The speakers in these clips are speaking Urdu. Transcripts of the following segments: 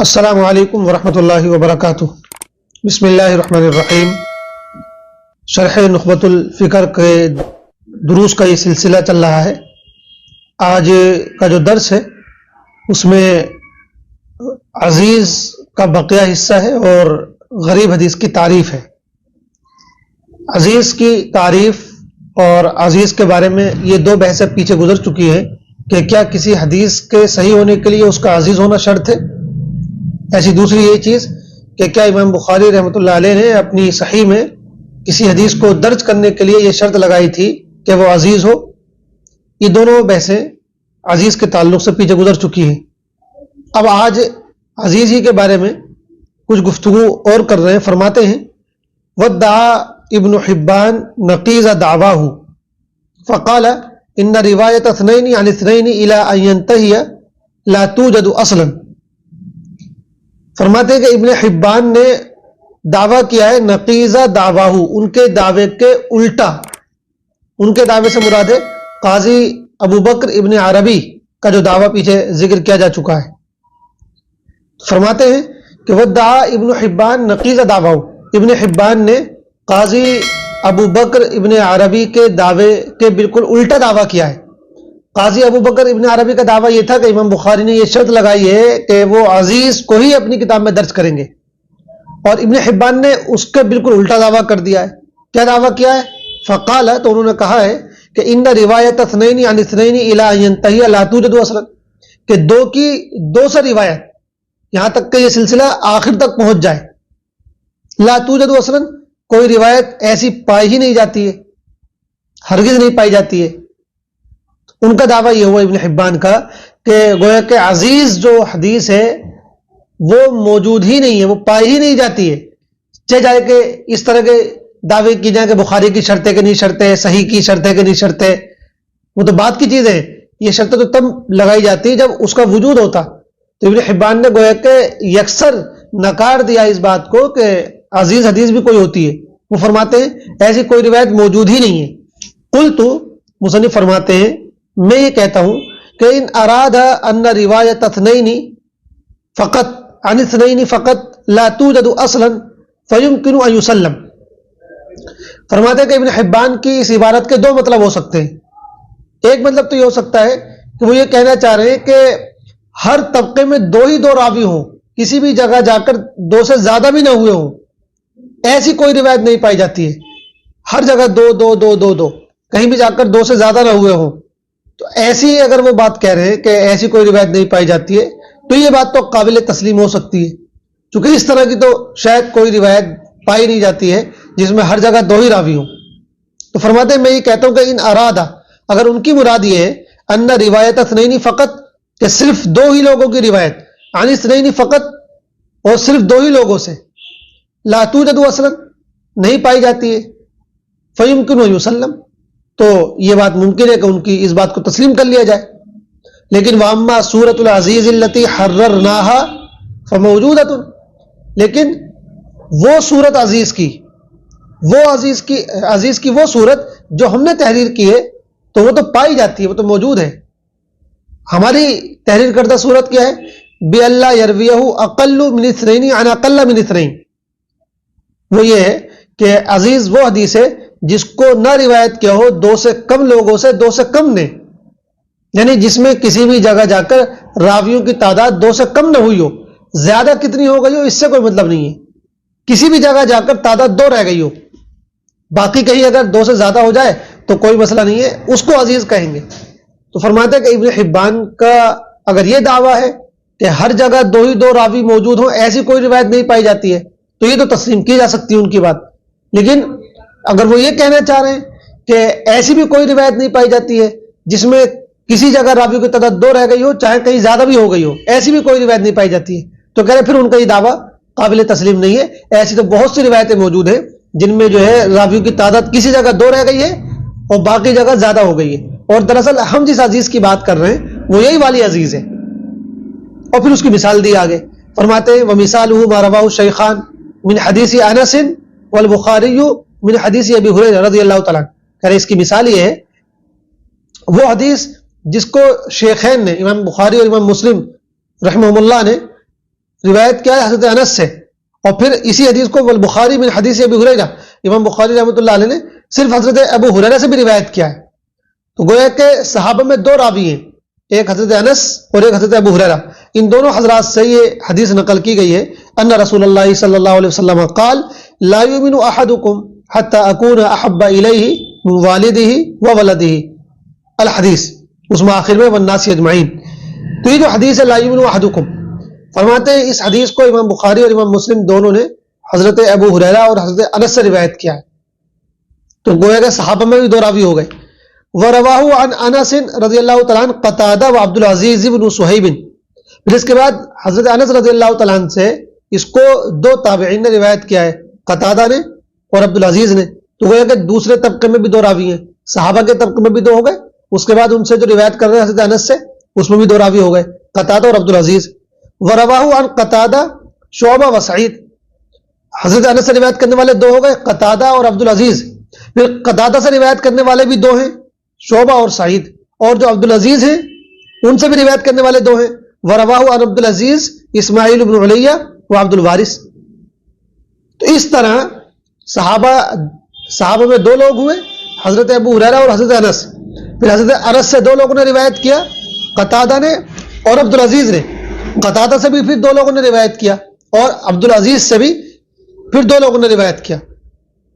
السلام علیکم ورحمۃ اللہ وبرکاتہ۔ بسم اللہ الرحمن الرحیم۔ شرح نخبۃ الفکر کے دروس کا یہ سلسلہ چل رہا ہے۔ آج کا جو درس ہے اس میں عزیز کا بقیہ حصہ ہے اور غریب حدیث کی تعریف ہے۔ عزیز کی تعریف اور عزیز کے بارے میں یہ دو بحثیں پیچھے گزر چکی ہیں کہ کیا کسی حدیث کے صحیح ہونے کے لیے اس کا عزیز ہونا شرط ہے، ایسی دوسری یہ چیز کہ کیا امام بخاری رحمۃ اللہ علیہ نے اپنی صحیح میں کسی حدیث کو درج کرنے کے لیے یہ شرط لگائی تھی کہ وہ عزیز ہو۔ یہ دونوں بحثیں عزیز کے تعلق سے پیچھے گزر چکی ہیں۔ اب آج عزیز ہی کے بارے میں کچھ گفتگو اور کر رہے ہیں۔ فرماتے ہیں وَدَّعَا ابن حبان نقیض دعواہ فقال ان روایت اثنین عن اثنین الى ان ينتهي لا توجد اصلا۔ فرماتے ہیں کہ ابن حبان نے دعویٰ کیا ہے نقیضہ دعواہ، ان کے دعوے کے الٹا۔ ان کے دعوے سے مراد ہے قاضی ابو بکر ابن عربی کا جو دعویٰ پیچھے ذکر کیا جا چکا ہے۔ فرماتے ہیں کہ وَدَّعَا ابن حبان نقیضہ دعواہ، ابن حبان نے قاضی ابو بکر ابن عربی کے دعوے کے بالکل الٹا دعویٰ کیا ہے۔ قاضی ابو بکر ابن عربی کا دعویٰ یہ تھا کہ امام بخاری نے یہ شرط لگائی ہے کہ وہ عزیز کو ہی اپنی کتاب میں درج کریں گے، اور ابن حبان نے اس کے بالکل الٹا دعویٰ کر دیا ہے۔ کیا دعویٰ کیا ہے؟ فقال، تو انہوں نے کہا ہے کہ ان روایت اثنین عن اثنین الی ان ينتهي لا توجد اصلا، کہ دو کی دو سے روایت یہاں تک کہ یہ سلسلہ آخر تک پہنچ جائے، لا توجد اصلا، کوئی روایت ایسی پائی ہی نہیں جاتی ہے، ہرگز نہیں پائی جاتی ہے۔ ان کا دعویٰ یہ ہوا ابن حبان کا کہ گویا کہ عزیز جو حدیث ہے وہ موجود ہی نہیں ہے، وہ پائی ہی نہیں جاتی ہے۔ چاہے جائے کہ اس طرح کے دعوے کی جائیں کہ بخاری کی شرط ہے کہ نہیں شرط ہے، صحیح کی شرط ہے کہ نہیں شرط ہے، وہ تو بات کی چیز ہے۔ یہ شرطیں تو تب لگائی جاتی ہے جب اس کا وجود ہوتا۔ تو ابن حبان نے گویا کہ یکسر نکار دیا اس بات کو کہ عزیز حدیث بھی کوئی ہوتی ہے۔ وہ فرماتے ہیں ایسی کوئی روایت موجود ہی نہیں ہے۔ قلت، مصنف فرماتے ہیں میں یہ کہتا ہوں کہ ان اراد ان روایت اثنین فقط عن اثنین فقط لا توجد اصلا فیمکن ان یسلم۔ فرماتے ہیں کہ ابن حبان کی اس عبارت کے دو مطلب ہو سکتے ہیں۔ ایک مطلب تو یہ ہو سکتا ہے کہ وہ یہ کہنا چاہ رہے ہیں کہ ہر طبقے میں دو ہی دو راوی ہوں، کسی بھی جگہ جا کر دو سے زیادہ بھی نہ ہوئے ہوں، ایسی کوئی روایت نہیں پائی جاتی ہے۔ ہر جگہ دو دو دو دو دو، کہیں بھی جا کر دو سے زیادہ نہ ہوئے ہوں، تو ایسی اگر وہ بات کہہ رہے ہیں کہ ایسی کوئی روایت نہیں پائی جاتی ہے تو یہ بات تو قابل تسلیم ہو سکتی ہے، چونکہ اس طرح کی تو شاید کوئی روایت پائی نہیں جاتی ہے جس میں ہر جگہ دو ہی راوی ہوں۔ تو فرماتے ہیں میں یہ کہتا ہوں کہ ان ارادہ، اگر ان کی مراد یہ ہے ان روایت اثنین فقط، کہ صرف دو ہی لوگوں کی روایت، عن اثنین فقط، اور صرف دو ہی لوگوں سے، لا توجد اصلا، نہیں پائی جاتی ہے، فیمکن ان یسلم، تو یہ بات ممکن ہے کہ ان کی اس بات کو تسلیم کر لیا جائے۔ لیکن واما سورۃ العزیز التی حررناها فموجودۃ، لیکن وہ صورت عزیز کی، وہ عزیز کی وہ صورت جو ہم نے تحریر کی ہے تو وہ تو پائی جاتی ہے، وہ تو موجود ہے۔ ہماری تحریر کردہ صورت کیا ہے؟ بی اللہ یرویہ اقل من اثنین عن اقل من اثنین، وہ یہ ہے کہ عزیز وہ حدیث ہے جس کو نہ روایت کیا ہو دو سے کم لوگوں سے، دو سے کم نے، یعنی جس میں کسی بھی جگہ جا کر راویوں کی تعداد دو سے کم نہ ہوئی ہو، زیادہ کتنی ہو گئی ہو اس سے کوئی مطلب نہیں ہے، کسی بھی جگہ جا کر تعداد دو رہ گئی ہو، باقی کہیں اگر دو سے زیادہ ہو جائے تو کوئی مسئلہ نہیں ہے، اس کو عزیز کہیں گے۔ تو فرماتے ہیں کہ ابن حبان کا اگر یہ دعویٰ ہے کہ ہر جگہ دو ہی دو راوی موجود ہوں، ایسی کوئی روایت نہیں پائی جاتی ہے، تو یہ تو تسلیم کی جا سکتی ہے ان کی بات۔ لیکن اگر وہ یہ کہنا چاہ رہے ہیں کہ ایسی بھی کوئی روایت نہیں پائی جاتی ہے جس میں کسی جگہ راویوں کی تعداد دو رہ گئی ہو، چاہے کہیں زیادہ بھی ہو گئی ہو، ایسی بھی کوئی روایت نہیں پائی جاتی ہے، تو کہہ رہے پھر ان کا یہ دعویٰ قابل تسلیم نہیں ہے۔ ایسی تو بہت سی روایتیں موجود ہیں جن میں جو ہے راویوں کی تعداد کسی جگہ دو رہ گئی ہے اور باقی جگہ زیادہ ہو گئی ہے، اور دراصل ہم جس عزیز کی بات کر رہے ہیں وہ یہی والی عزیز ہے۔ اور پھر اس کی مثال دی آگے، فرماتے ہیں وَمِثَالُهُ مَا رَوَاهُ الشَّيْخَانِ مِنْ حَدِيثِ أَنَسٍ وَالْبُخَارِيُّ مِنْ حَدِيثِ أَبِي هُرَيْرَةَ رضی اللہ تعالیٰ عنہ، کہ اس کی مثال یہ ہے وہ حدیث جس کو شیخین نے، امام بخاری اور امام مسلم رحمہم اللہ نے روایت کیا ہے حضرت انس سے, اور پھر اسی حدیث کو والبخاری من حدیث ابی ہریرہ, امام بخاری رحمۃ اللہ علیہ نے صرف حضرت ابو ہریرہ سے بھی روایت کیا ہے. تو گویا کہ صحابہ میں دو راوی ہیں, ایک حضرت انس اور ایک حضرت ابو ہریرہ. ان دونوں حضرات سے یہ حدیث نقل کی گئی ہے ان رسول اللہ صلی اللہ علیہ وسلم قال لا یؤمن احدکم حتی اکون احب الیہ من والدہ وولدہ الحدیث, اس میں آخر میں والناس اجمعین. تو یہ جو حدیث ہے لا یؤمن احدکم, فرماتے ہیں اس حدیث کو امام بخاری اور امام مسلم دونوں نے حضرت ابو ہریرہ اور حضرت انس سے روایت کیا ہے. تو گویا کہ صحابہ میں بھی دو راوی ہو گئے. وَرَوَاهُ عَنْ أَنَسٍ رضی اللہ تعالیٰ عنہ قتادہ و عبد العزیز بن صہیب. پھر اس کے بعد حضرت انس رضی اللہ تعالیٰ عنہ سے اس کو دو تابعین نے روایت کیا ہے, قتادہ نے اور عبد العزیز نے. تو گویا کہ دوسرے طبقے میں بھی دو راوی ہیں, صحابہ کے طبقے میں بھی دو ہو گئے, اس کے بعد ان سے جو روایت کر رہے ہیں حضرت انس سے اس میں بھی دو راوی ہو گئے, قتادہ اور عبد العزیز. وَرَوَاهُ عَنْ قتادہ شعبہ و سعید. حضرت انس سے روایت کرنے والے دو ہو گئے, قتادہ اور عبد العزیز. پھر قتادہ سے روایت کرنے والے بھی دو ہیں, شعبہ اور سعید, اور جو عبد العزیز ہیں ان سے بھی روایت کرنے والے دو ہیں. وَرَوَاهُ عَنْ عبد العزیز اسماعیل بن علیہ و عبد الوارث. تو اس طرح صحابہ میں دو لوگ ہوئے, حضرت ابو ہریرہ اور حضرت انس. پھر حضرت انس سے دو لوگوں نے روایت کیا, قتادہ نے اور عبد العزیز نے. قتادہ سے بھی پھر دو لوگوں نے روایت کیا, اور عبد العزیز سے بھی پھر دو لوگوں نے روایت کیا.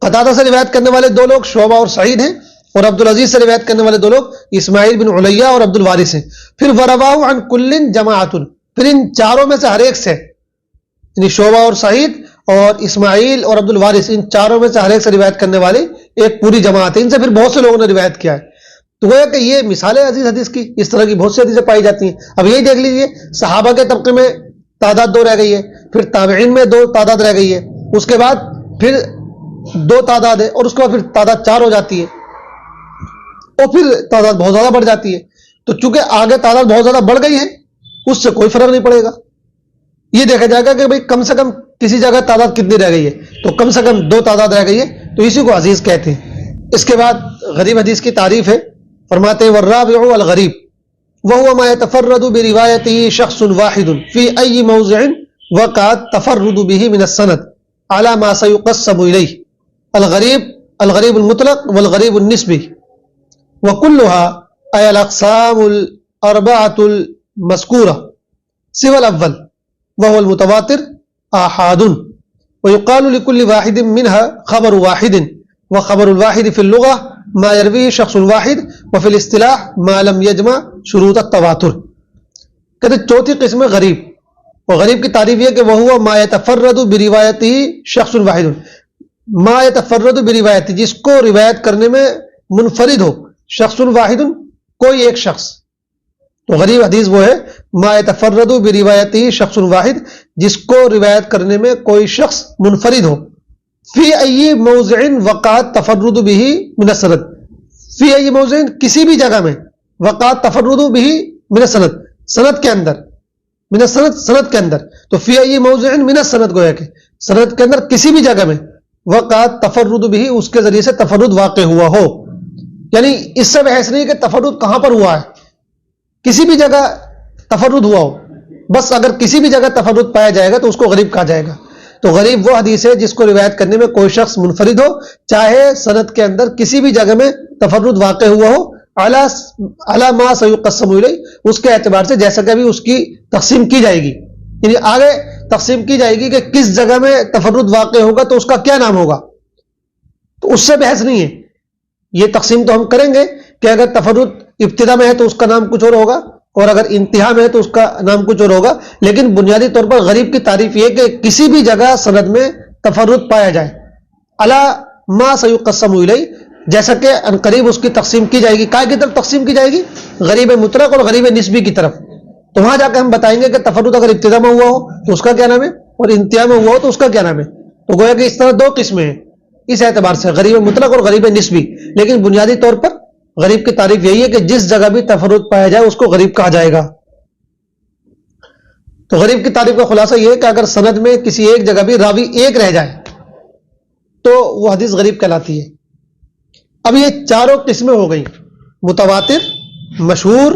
قتادہ سے روایت کرنے والے دو لوگ شعبہ اور سعید ہیں, اور عبد العزیز سے روایت کرنے والے دو لوگ اسماعیل بن علیہ اور عبد الوارث ہیں. پھر وَرَوَاهُ عَنْ كُلٍّ جَمَاعَةٌ, پھر ان چاروں میں سے ہر ایک سے, یعنی شعبہ اور سعید اور اسماعیل اور عبد الوارث, ان چاروں میں سے ہر ایک سے روایت کرنے والے ایک پوری جماعت ہے. ان سے پھر بہت سے لوگوں نے روایت کیا ہے. تو گویا کہ یہ مثال ہے عزیز حدیث کی, اس طرح کی بہت سی حدیثیں پائی جاتی ہیں. اب یہی دیکھ لیجئے, صحابہ کے طبقے میں تعداد دو رہ گئی ہے, پھر تابعین میں دو تعداد رہ گئی ہے, اس کے بعد پھر دو تعداد ہے, اور اس کے بعد پھر تعداد چار ہو جاتی ہے, اور پھر تعداد بہت زیادہ بڑھ جاتی ہے. تو چونکہ آگے تعداد بہت زیادہ بڑھ گئی ہے, اس سے کوئی فرق نہیں پڑے گا. یہ دیکھا جائے گا کہ بھئی کم سے کم کسی جگہ تعداد کتنی رہ گئی ہے, تو کم سے کم دو تعداد رہ گئی ہے, تو اسی کو عزیز کہتے ہیں. اس کے بعد غریب حدیث کی تعریف ہے, فرماتے ہیں والرابع الغریب وهو ما يتفرد بروايته شخص واحد في أي موضع وقع التفرد به من السند على ما سيقسم إليه. الغریب المطلق والغریب النسبی, وكلها أي الأقسام الأربعة المذكورة سوى الأول وهو المتواتر آحاد. ويقال لكل واحد منها خبر واحد, وخبر الواحد في اللغة ما يرويه شخص واحد وفي الاصطلاح ما لم يجمع شروط التواتر. کہتے چوتھی قسم غریب, اور غریب کی تعریف یہ کہ وہ ہوا ما يتفرد بروایته شخص واحد, ما يتفرد بروایته جس کو روایت کرنے میں منفرد ہو, شخص واحد کوئی ایک شخص. تو غریب حدیث وہ ہے ما يتفرد بروایته شخص واحد جس کو روایت کرنے میں کوئی شخص منفرد ہو. فی ای موضع وقع تفرد به من السند, فی ای موضع کسی بھی جگہ میں, وقع تفرد به من السند سند کے اندر, من السند سند کے اندر. تو فی ای موضع من السند گویا کہ سند کے اندر کسی بھی جگہ میں وقع تفرد به اس کے ذریعے سے تفرد واقع ہوا ہو. یعنی اس سے بحث نہیں کہ تفرد کہاں پر ہوا ہے, کسی بھی جگہ تفرد ہوا ہو, بس اگر کسی بھی جگہ تفرد پایا جائے گا تو اس کو غریب کہا جائے گا. تو غریب وہ حدیث ہے جس کو روایت کرنے میں کوئی شخص منفرد ہو, چاہے سند کے اندر کسی بھی جگہ میں تفرد واقع ہوا ہو, علی ما سیقسم الیہ, اس کے اعتبار سے جیسا کہ ابھی اس کی تقسیم کی جائے گی, یعنی آگے تقسیم کی جائے گی کہ کس جگہ میں تفرد واقع ہوگا تو اس کا کیا نام ہوگا. تو اس سے بحث نہیں ہے, یہ تقسیم تو ہم کریں گے کہ اگر تفرد ابتدا میں ہے تو اس کا نام کچھ اور ہوگا, اور اگر انتہا میں ہے تو اس کا نام کچھ اور ہوگا. لیکن بنیادی طور پر غریب کی تعریف یہ کہ کسی بھی جگہ سند میں تفرد پایا جائے, علی ما سیقسم الیہ, جیسا کہ عنقریب اس کی تقسیم کی جائے گی. کائے کی طرف تقسیم کی جائے گی, غریب مطلق اور غریب نسبی کی طرف. تو وہاں جا کے ہم بتائیں گے کہ تفرد اگر ابتدا میں ہوا ہو تو اس کا کیا نام ہے, اور انتہا میں ہوا ہو تو اس کا کیا نام ہے. تو گویا کہ اس طرح دو قسمیں ہیں اس اعتبار سے, غریب مطلق اور غریب نسبی. لیکن بنیادی طور پر غریب کی تعریف یہی ہے کہ جس جگہ بھی تفرد پایا جائے اس کو غریب کہا جائے گا. تو غریب کی تعریف کا خلاصہ یہ ہے کہ اگر سند میں کسی ایک جگہ بھی راوی ایک رہ جائے تو وہ حدیث غریب کہلاتی ہے. اب یہ چاروں قسمیں ہو گئی, متواتر, مشہور,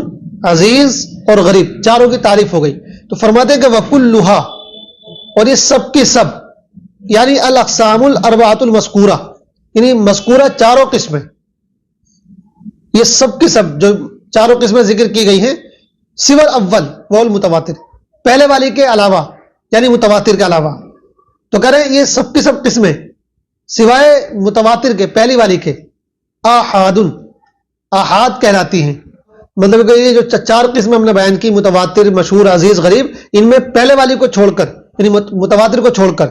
عزیز اور غریب, چاروں کی تعریف ہو گئی. تو فرماتے ہیں کہ وَكُلُّهَا, اور یہ سب کی سب یعنی الاقسام الاربعۃ المذکورہ یعنی مذکورہ چاروں قسمیں، یہ سب کی سب جو چاروں قسمیں ذکر کی گئی ہیں، سوى الاول وہ المتواتر، پہلے والی کے علاوہ یعنی متواتر کے علاوہ، تو کہہ رہے ہیں یہ سب کی سب قسمیں سوائے متواتر کے پہلی والی کے آحاد آحاد کہلاتی ہیں. مطلب کہ یہ جو چار قسمیں ہم نے بیان کی، متواتر، مشہور، عزیز، غریب، ان میں پہلے والی کو چھوڑ کر یعنی متواتر کو چھوڑ کر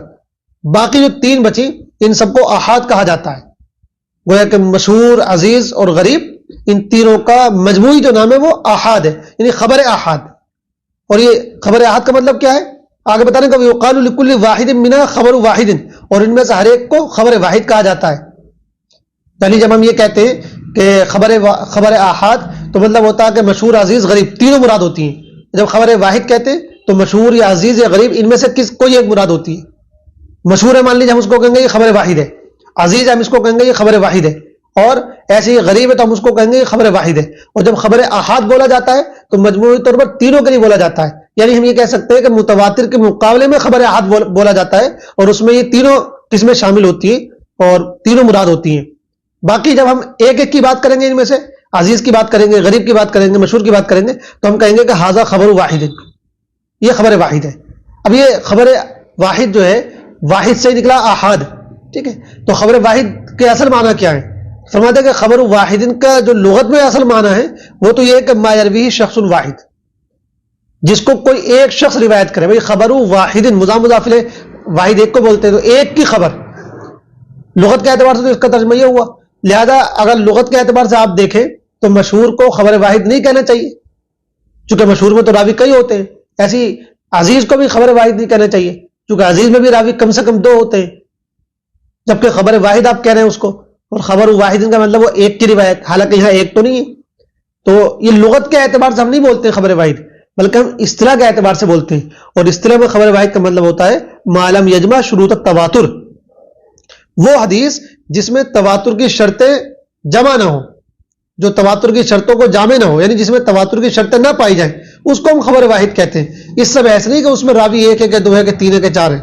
باقی جو تین بچی ان سب کو آحاد کہا جاتا ہے. گویا کہ مشہور، عزیز اور غریب ان تینوں کا مجموعی جو نام ہے وہ آحاد ہے، یعنی خبر آحاد. اور یہ خبر آحاد کا مطلب کیا ہے آگے بتانے کا، یقال لکل واحد منها خبر واحد، اور ان میں سے ہر ایک کو خبر واحد کہا جاتا ہے. یعنی جب ہم یہ کہتے ہیں کہ خبر آحاد تو مطلب ہوتا ہے کہ مشہور، عزیز، غریب تینوں مراد ہوتی ہیں. جب خبر واحد کہتے ہیں تو مشہور یا عزیز یا غریب ان میں سے کوئی ایک مراد ہوتی ہے. مشہور ہے مان لیجیے ہم اس کو کہیں گے یہ خبر واحد ہے، عزیز ہم اس کو کہیں گے یہ خبر واحد ہے، اور ایسے ہی غریب ہے تو ہم اس کو کہیں گے یہ خبر واحد ہے. اور جب خبر آحاد بولا جاتا ہے تو مجموعی طور پر تینوں کے لیے بولا جاتا ہے. یعنی ہم یہ کہہ سکتے ہیں کہ متواتر کے مقابلے میں خبر آحاد بولا جاتا ہے اور اس میں یہ تینوں قسمیں شامل ہوتی ہیں اور تینوں مراد ہوتی ہیں. باقی جب ہم ایک ایک کی بات کریں گے، ان میں سے عزیز کی بات کریں گے، غریب کی بات کریں گے، مشہور کی بات کریں گے، تو ہم کہیں گے کہ ھذا خبر واحد، یہ خبر واحد ہے. اب یہ خبر واحد جو ہے واحد سے نکلا آحاد، ٹھیک ہے. تو خبر واحد کے اصل معنی کیا ہے؟ فرماتے ہیں کہ خبر واحد کا جو لغت میں اصل معنی ہے وہ تو یہ ہے کہ ما یرویہ شخص واحد، جس کو کوئی ایک شخص روایت کرے. بھائی خبر واحد مضاف مضاف الیہ واحد ایک کو بولتے ہیں، تو ایک کی خبر لغت کے اعتبار سے تو اس کا ترجمہ یہ ہوا. لہذا اگر لغت کے اعتبار سے آپ دیکھیں تو مشہور کو خبر واحد نہیں کہنا چاہیے، چونکہ مشہور میں تو راوی کئی ہوتے ہیں. ایسی عزیز کو بھی خبر واحد نہیں کہنا چاہیے، چونکہ عزیز میں بھی راوی کم سے کم دو ہوتے ہیں، جبکہ خبر واحد آپ کہہ رہے ہیں اس کو. اور خبر واحد کا مطلب وہ ایک کی روایت، حالانکہ یہاں ایک تو نہیں ہے. تو یہ لغت کے اعتبار سے ہم نہیں بولتے خبر واحد، بلکہ ہم اصطلاح کے اعتبار سے بولتے ہیں. اور اصطلاح میں خبر واحد کا مطلب ہوتا ہے ما لم یجمع شروط التواتر، وہ حدیث جس میں تواتر کی شرطیں جمع نہ ہو، جو تواتر کی شرطوں کو جامع نہ ہو، یعنی جس میں تواتر کی شرطیں نہ پائی جائیں، اس کو ہم خبر واحد کہتے ہیں. اس سے بحث نہیں کہ اس میں راوی ایک ہے کہ دو ہے کہ تین ہے کہ چار ہے.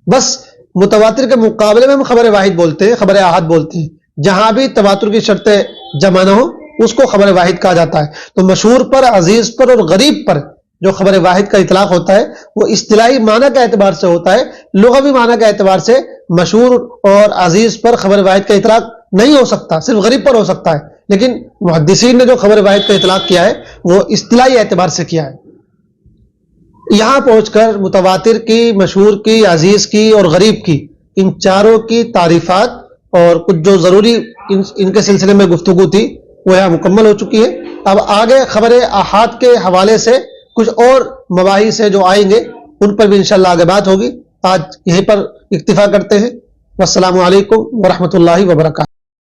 بس متواتر کے مقابلے میں ہم خبر واحد بولتے ہیں، خبر احاد بولتے ہیں. جہاں بھی تواتر کی شرطیں جمع نہ ہو اس کو خبر واحد کہا جاتا ہے. تو مشہور پر، عزیز پر اور غریب پر جو خبر واحد کا اطلاق ہوتا ہے وہ اصطلاحی معنی کے اعتبار سے ہوتا ہے. لغوی معنی کے اعتبار سے مشہور اور عزیز پر خبر واحد کا اطلاق نہیں ہو سکتا، صرف غریب پر ہو سکتا ہے. لیکن محدثین نے جو خبر واحد کا اطلاق کیا ہے وہ اصطلاحی اعتبار سے کیا ہے. یہاں پہنچ کر متواتر کی، مشہور کی، عزیز کی اور غریب کی، ان چاروں کی تعریفات اور کچھ جو ضروری ان کے سلسلے میں گفتگو تھی وہ یہاں مکمل ہو چکی ہے. اب آگے خبر احاد کے حوالے سے کچھ اور مباحث جو آئیں گے ان پر بھی انشاءاللہ آگے بات ہوگی. آج یہیں پر اکتفا کرتے ہیں. والسلام علیکم ورحمۃ اللہ وبرکاتہ.